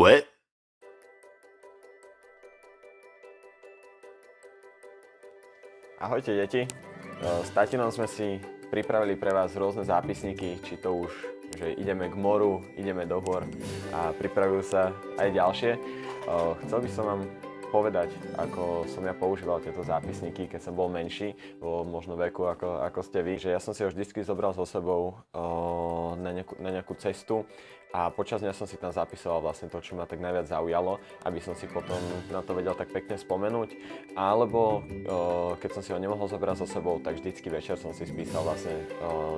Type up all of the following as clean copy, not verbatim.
What? Ahojte deti, s tatinom sme si pripravili pre vás rôzne zápisníky, či to už, že ideme k moru, ideme do hôr a pripravujú sa aj ďalšie. Chcel by som vám povedať, ako som ja používal tieto zápisníky, keď som bol menší, bol možno veku ako ste vy, že ja som si ho vždycky zobral so sebou na nejakú cestu a počas dňa som si tam zapisoval vlastne to, čo ma tak najviac zaujalo, aby som si potom na to vedel tak pekne spomenúť. Alebo keď som si ho nemohol zobrať so sebou, tak vždycky večer som si spísal vlastne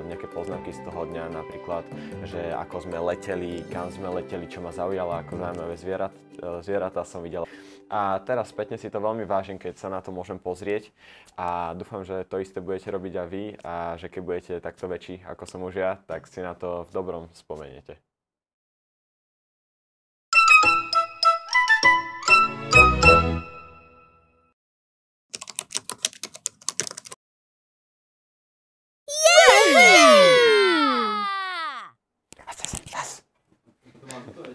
nejaké poznámky z toho dňa, napríklad, že ako sme leteli, kam sme leteli, čo ma zaujalo, ako zaujímavé zvieratá som videl. A teraz spätne si to veľmi vážim, keď sa na to môžem pozrieť a dúfam, že to isté budete robiť aj vy a že keď budete takto väčší, ako som už ja, tak si na to v dobrom spomeniete.